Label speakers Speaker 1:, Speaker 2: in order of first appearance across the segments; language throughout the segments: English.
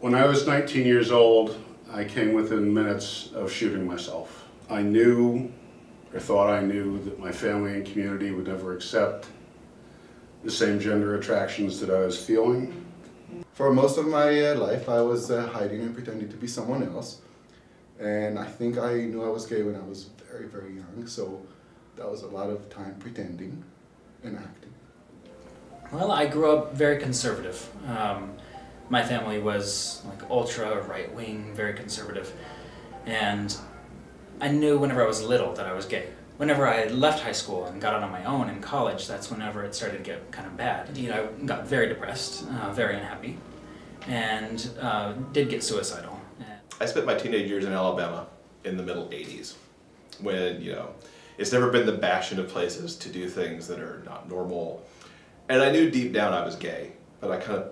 Speaker 1: When I was 19 years old, I came within minutes of shooting myself. I knew, or thought I knew, that my family and community would never accept the same gender attractions that I was feeling.
Speaker 2: For most of my life, I was hiding and pretending to be someone else. And I think I knew I was gay when I was very, very young, so that was a lot of time pretending and acting.
Speaker 3: Well, I grew up very conservative. My family was like ultra right-wing, very conservative, and I knew whenever I was little that I was gay. Whenever I left high school and got out on my own in college, that's whenever it started to get kind of bad. Indeed, I got very depressed, very unhappy, and did get suicidal.
Speaker 4: I spent my teenage years in Alabama in the middle 80s when, it's never been the bastion of places to do things that are not normal. And I knew deep down I was gay, but I kind of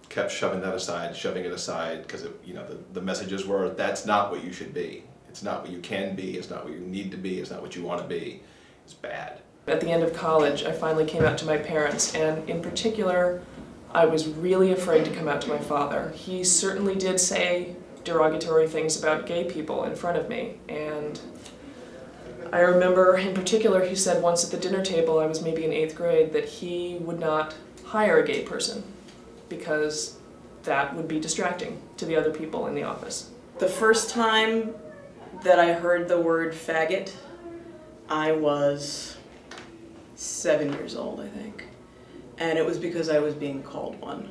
Speaker 4: kept shoving it aside, because the messages were, that's not what you should be. It's not what you can be, it's not what you need to be, it's not what you want to be. It's bad.
Speaker 5: At the end of college, I finally came out to my parents, and in particular, I was really afraid to come out to my father. He certainly did say derogatory things about gay people in front of me, and I remember in particular he said once at the dinner table, I was maybe in 8th grade, that he would not hire a gay person because that would be distracting to the other people in the office.
Speaker 6: The first time that I heard the word faggot, I was 7 years old, I think, and it was because I was being called one.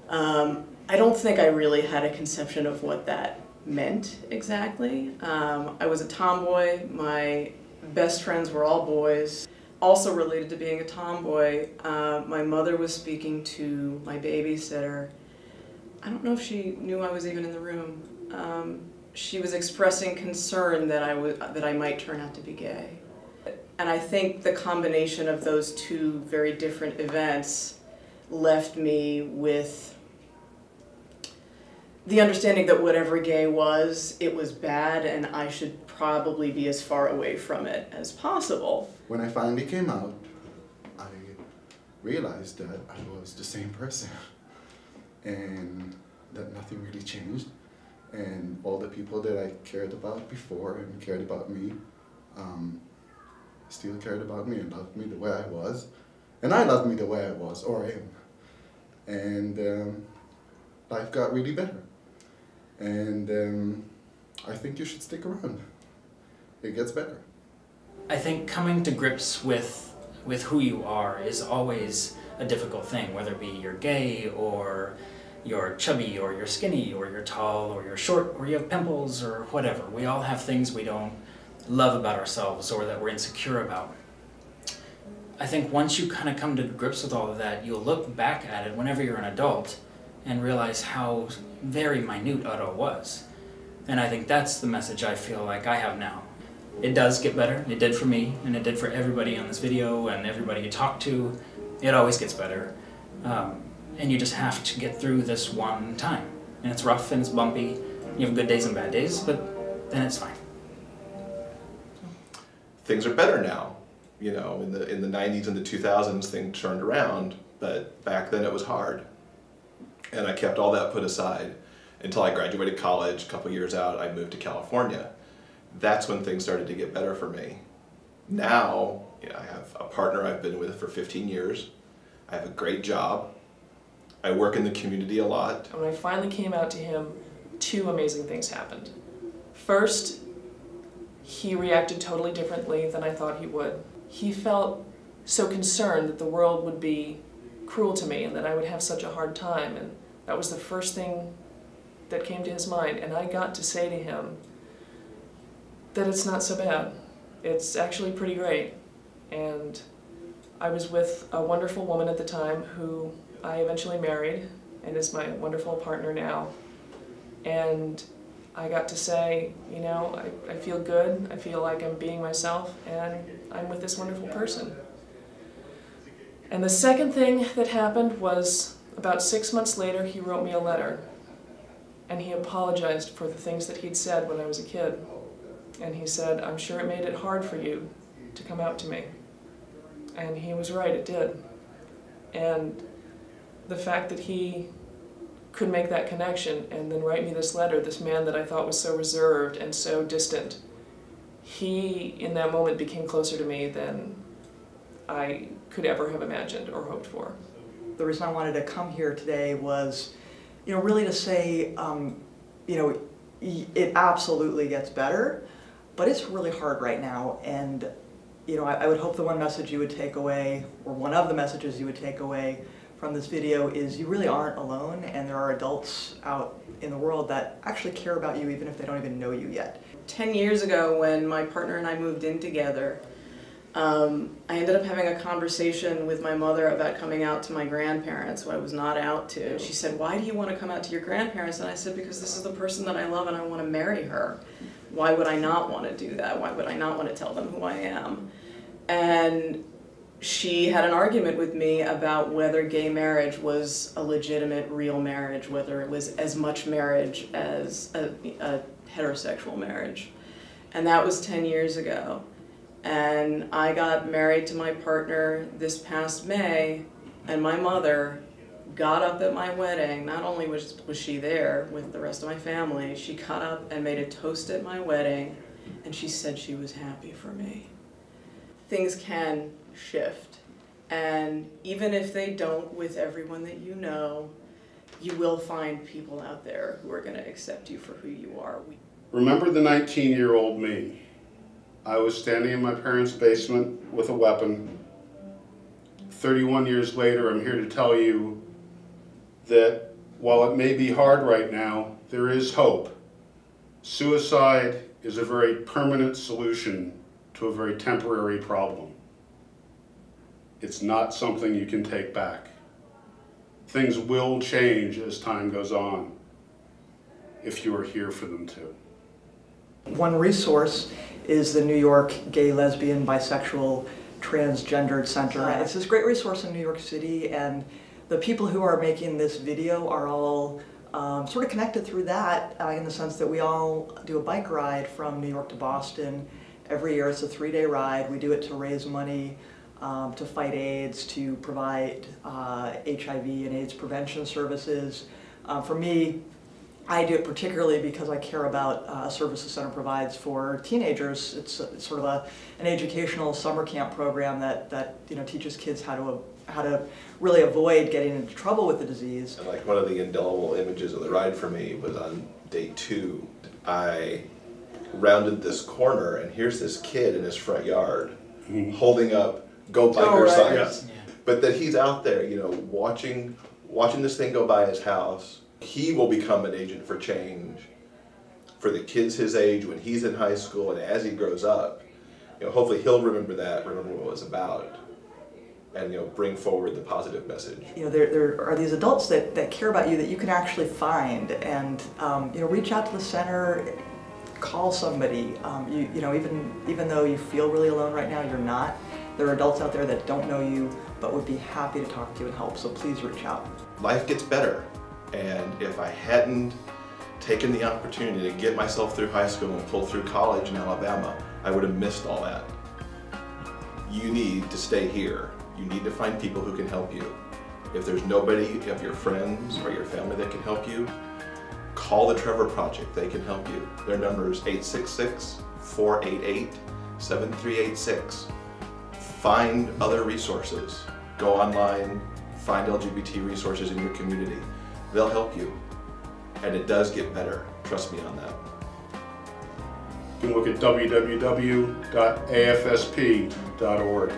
Speaker 6: I don't think I really had a conception of what that meant exactly. I was a tomboy, my best friends were all boys. Also related to being a tomboy, my mother was speaking to my babysitter. I don't know if she knew I was even in the room. She was expressing concern that I might turn out to be gay. And I think the combination of those two very different events left me with the understanding that whatever gay was, it was bad, and I should probably be as far away from it as possible.
Speaker 2: When I finally came out, I realized that I was the same person and that nothing really changed, and all the people that I cared about before and cared about me still cared about me and loved me the way I was, and I loved me the way I was, or am. And life got really better. And I think you should stick around. It gets better.
Speaker 3: I think coming to grips with who you are is always a difficult thing, whether it be you're gay, or you're chubby, or you're skinny, or you're tall, or you're short, or you have pimples, or whatever. We all have things we don't love about ourselves or that we're insecure about. I think once you kind of come to grips with all of that, you'll look back at it whenever you're an adult and realize how very minute it all was. And I think that's the message I feel like I have now. It does get better. It did for me, and it did for everybody on this video and everybody you talk to. It always gets better. And you just have to get through this one time. And it's rough and it's bumpy. You have good days and bad days, but then it's fine.
Speaker 4: Things are better now. In the 90s and the 2000s, things turned around, but back then it was hard. And I kept all that put aside until I graduated college. A couple years out, I moved to California. That's when things started to get better for me. Now, I have a partner I've been with for 15 years. I have a great job. I work in the community a lot.
Speaker 5: When I finally came out to him, 2 amazing things happened. First, he reacted totally differently than I thought he would. He felt so concerned that the world would be cruel to me and that I would have such a hard time, and that was the first thing that came to his mind. And I got to say to him that it's not so bad. It's actually pretty great. And I was with a wonderful woman at the time who I eventually married and is my wonderful partner now. And I got to say, I feel good, I feel like I'm being myself, and I'm with this wonderful person. And the second thing that happened was about 6 months later, he wrote me a letter, and he apologized for the things that he'd said when I was a kid. And he said, I'm sure it made it hard for you to come out to me. And he was right, it did. And the fact that he could make that connection and then write me this letter, this man that I thought was so reserved and so distant. He, in that moment, became closer to me than I could ever have imagined or hoped for.
Speaker 7: The reason I wanted to come here today was, really to say, it absolutely gets better, but it's really hard right now. And, I would hope the one message you would take away, or one of the messages you would take away from this video is you really aren't alone, and there are adults out in the world that actually care about you even if they don't even know you yet.
Speaker 6: 10 years ago, when my partner and I moved in together, I ended up having a conversation with my mother about coming out to my grandparents, who I was not out to. She said, "Why do you want to come out to your grandparents?" And I said, "Because this is the person that I love and I want to marry her. Why would I not want to do that? Why would I not want to tell them who I am?" And she had an argument with me about whether gay marriage was a legitimate, real marriage, whether it was as much marriage as a heterosexual marriage. And that was 10 years ago. And I got married to my partner this past May, and my mother got up at my wedding. Not only was she there with the rest of my family, she got up and made a toast at my wedding, and she said she was happy for me. Things can shift, and even if they don't with everyone that you know, you will find people out there who are going to accept you for who you are.
Speaker 1: Remember the 19-year-old me. I was standing in my parents' basement with a weapon. 31 years later, I'm here to tell you that while it may be hard right now, there is hope. Suicide is a very permanent solution to a very temporary problem. It's not something you can take back. Things will change as time goes on, if you are here for them to.
Speaker 7: One resource is the New York Gay, Lesbian, Bisexual, Transgendered Center. It's this great resource in New York City, and the people who are making this video are all sort of connected through that in the sense that we all do a bike ride from New York to Boston every year. It's a 3-day ride. We do it to raise money to fight AIDS, to provide HIV and AIDS prevention services. For me, I do it particularly because I care about a service the center provides for teenagers. It's sort of an educational summer camp program that teaches kids how to really avoid getting into trouble with the disease.
Speaker 4: And like one of the indelible images of the ride for me was on day 2. I rounded this corner and here's this kid in his front yard holding up "Go Biker" signs.
Speaker 3: Yeah.
Speaker 4: But that he's out there, watching this thing go by his house. He will become an agent for change for the kids his age when he's in high school and as he grows up. Hopefully he'll remember what it was about, and bring forward the positive message.
Speaker 7: There are these adults that care about you that you can actually find, and reach out to the center, call somebody. Even though you feel really alone right now, you're not. There are adults out there that don't know you but would be happy to talk to you and help. So please reach out.
Speaker 4: Life gets better. And if I hadn't taken the opportunity to get myself through high school and pull through college in Alabama, I would have missed all that. You need to stay here. You need to find people who can help you. If there's nobody of your friends or your family that can help you, call the Trevor Project. They can help you. Their number is 866-488-7386. Find other resources. Go online, find LGBT resources in your community. They'll help you, and it does get better. Trust me on that.
Speaker 1: You can look at www.afsp.org.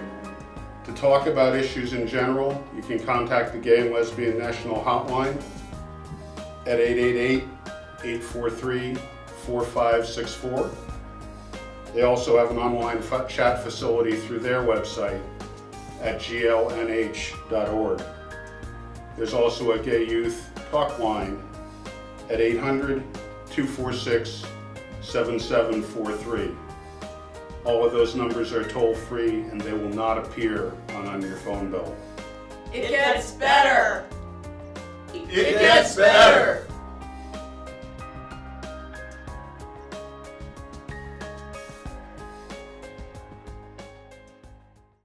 Speaker 1: To talk about issues in general, you can contact the Gay and Lesbian National Hotline at 888-843-4564. They also have an online chat facility through their website at glnh.org. There's also a gay youth talk line at 800-246-7743. All of those numbers are toll-free and they will not appear on your phone bill.
Speaker 6: It gets better!
Speaker 1: It gets better!